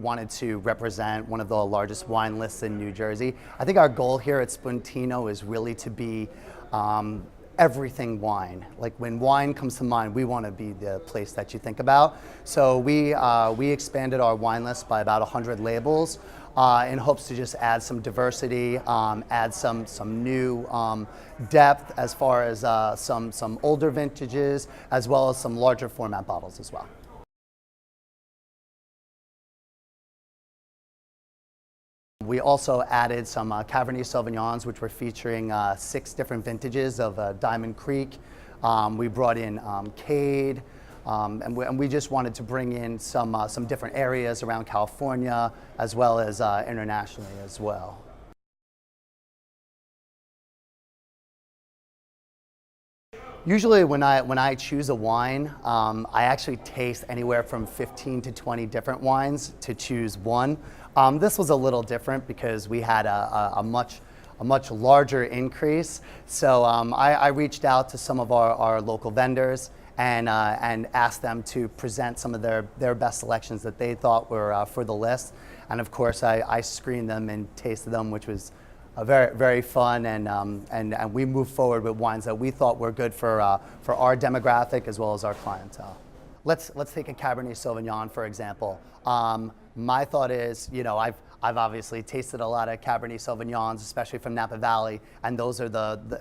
wanted to represent one of the largest wine lists in New Jersey. I think our goal here at Spuntino is really to be everything wine. Like when wine comes to mind, we want to be the place that you think about. So we expanded our wine list by about 100 labels in hopes to just add some diversity, add some new depth as far as some older vintages, as well as some larger format bottles as well. We also added some Cabernet Sauvignons, which we're featuring 6 different vintages of Diamond Creek. We brought in Cade, and we just wanted to bring in some different areas around California, as well as internationally as well. Usually when I choose a wine, I actually taste anywhere from 15 to 20 different wines to choose one. This was a little different because we had a much larger increase. So I reached out to some of our local vendors and asked them to present some of their best selections that they thought were for the list. And of course, I screened them and tasted them, which was very fun, and we moved forward with wines that we thought were good for our demographic as well as our clientele. Let's take a Cabernet Sauvignon, for example. My thought is, you know, I've obviously tasted a lot of Cabernet Sauvignons, especially from Napa Valley, and those are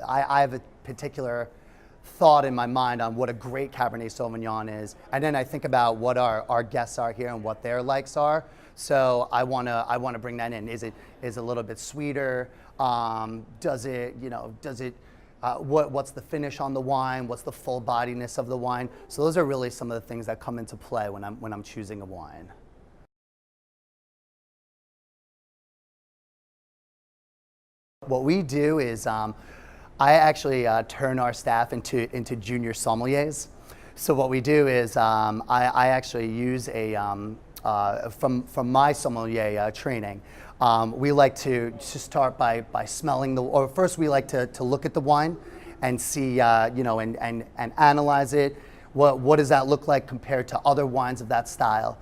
I have a particular thought in my mind on what a great Cabernet Sauvignon is, and then I think about what our guests are here and what their likes are. So I want to bring that in. Is it a little bit sweeter? What's the finish on the wine? What's the full bodiness of the wine? So those are really some of the things that come into play when I'm choosing a wine. What we do is I actually turn our staff into junior sommeliers. So what we do is I actually use from my sommelier training, we like to start by smelling or first we like to look at the wine and see, and analyze it. What does that look like compared to other wines of that style?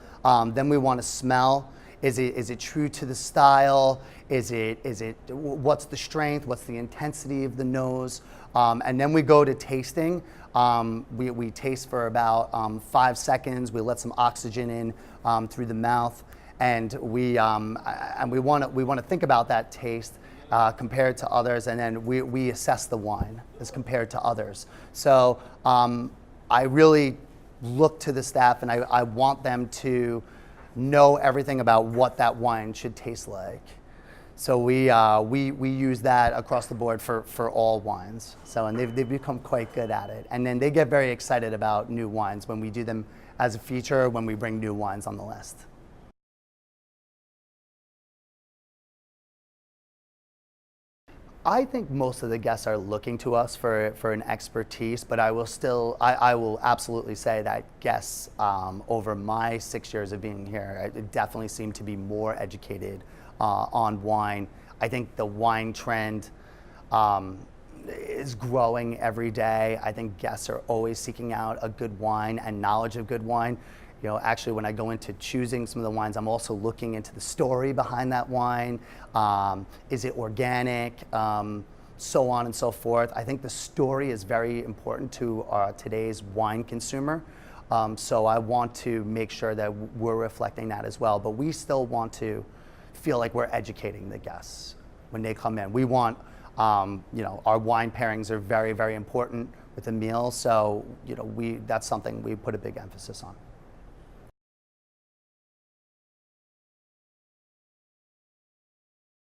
Then we want to smell. Is it true to the style? What's the strength? What's the intensity of the nose? And then we go to tasting. We taste for about 5 seconds. We let some oxygen in through the mouth, and we want to think about that taste compared to others, and then we assess the wine as compared to others. So I really look to the staff, and I want them to know everything about what that wine should taste like. So we use that across the board for all wines. So, and they've become quite good at it. And then they get very excited about new wines when we do them as a feature, when we bring new wines on the list. I think most of the guests are looking to us for an expertise, but I will absolutely say that guests over my 6 years of being here definitely seem to be more educated on wine. I think the wine trend is growing every day. I think guests are always seeking out a good wine and knowledge of good wine. You know, actually, when I go into choosing some of the wines, I'm also looking into the story behind that wine. Is it organic? So on and so forth. I think the story is very important to today's wine consumer. So I want to make sure that we're reflecting that as well. But we still want to feel like we're educating the guests when they come in. We want, our wine pairings are very, very important with a meal. So, that's something we put a big emphasis on.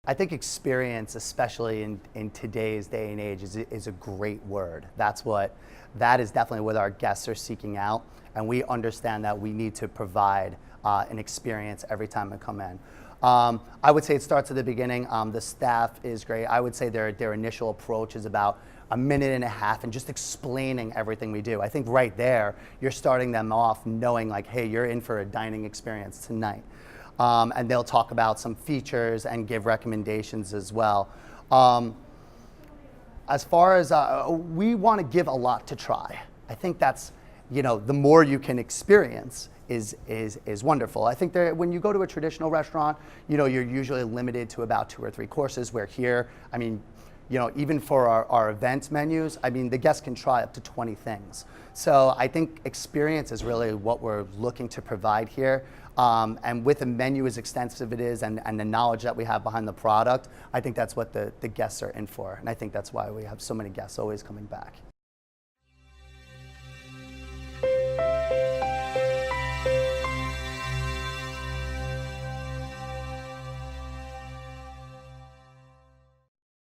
I think experience, especially in today's day and age, is a great word. That is definitely what our guests are seeking out, and we understand that we need to provide an experience every time they come in. I would say it starts at the beginning. The staff is great. I would say their initial approach is about a minute and a half and just explaining everything we do. I think right there, you're starting them off knowing like, hey, you're in for a dining experience tonight. And they'll talk about some features and give recommendations as well. As far as, we want to give a lot to try. I think that's, the more you can experience is wonderful. I think that when you go to a traditional restaurant, you know, you're usually limited to about 2 or 3 courses, where here, I mean, you know, even for our event menus, I mean, the guests can try up to 20 things. So I think experience is really what we're looking to provide here. And with a menu as extensive as it is, and the knowledge that we have behind the product, I think that's what the guests are in for. And I think that's why we have so many guests always coming back.